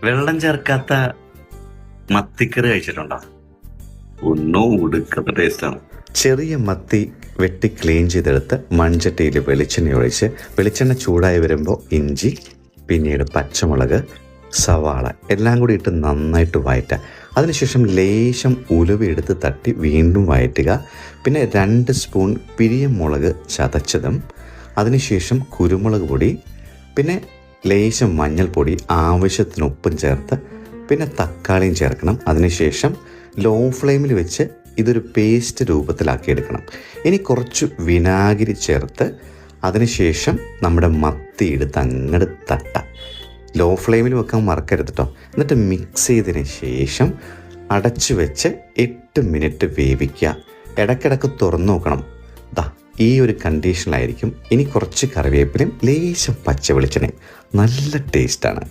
വെള്ളം ചേർക്കാത്ത മത്തിക്കറി കഴിച്ചിട്ടുണ്ടോ? ഒന്നും ഉടുക്കത്തെ ടേസ്റ്റാണ്. ചെറിയ മത്തി വെട്ടി ക്ലീൻ ചെയ്തെടുത്ത് മൺചട്ടിയിൽ വെളിച്ചെണ്ണ ഒഴിച്ച് വെളിച്ചെണ്ണ ചൂടായി വരുമ്പോൾ ഇഞ്ചി, പിന്നീട് പച്ചമുളക്, സവാള എല്ലാം കൂടി ഇട്ട് നന്നായിട്ട് വഴറ്റുക. അതിനുശേഷം ലേശം ഉലുവ എടുത്ത് തട്ടി വീണ്ടും വഴറ്റുക. പിന്നെ 2 സ്പൂൺ പിരിയമുളക് ചതച്ചതും, അതിനുശേഷം കുരുമുളക് പൊടി, പിന്നെ ലേശം മഞ്ഞൾപ്പൊടി, ആവശ്യത്തിന് ഉപ്പും ചേർത്ത് പിന്നെ തക്കാളിയും ചേർക്കണം. അതിനുശേഷം ലോ ഫ്ലെയിമിൽ വെച്ച് ഇതൊരു പേസ്റ്റ് രൂപത്തിലാക്കിയെടുക്കണം. ഇനി കുറച്ച് വിനാഗിരി ചേർത്ത് അതിനുശേഷം നമ്മുടെ മത്തി എടുത്ത് അങ്ങോട്ട് തട്ടാം. ലോ ഫ്ലെയിമിൽ വെക്കാൻ മറക്കരുത് കേട്ടോ. എന്നിട്ട് മിക്സ് ചെയ്തതിന് ശേഷം അടച്ചു വെച്ച് 8 മിനിറ്റ് വേവിക്കുക. ഇടയ്ക്കിടയ്ക്ക് തുറന്നു നോക്കണം. ഈ ഒരു കണ്ടീഷനിലായിരിക്കും. ഇനി കുറച്ച് കറിവേപ്പിലയും ലേശം പച്ച വെളിച്ചെണ്ണയും. നല്ല ടേസ്റ്റാണ്.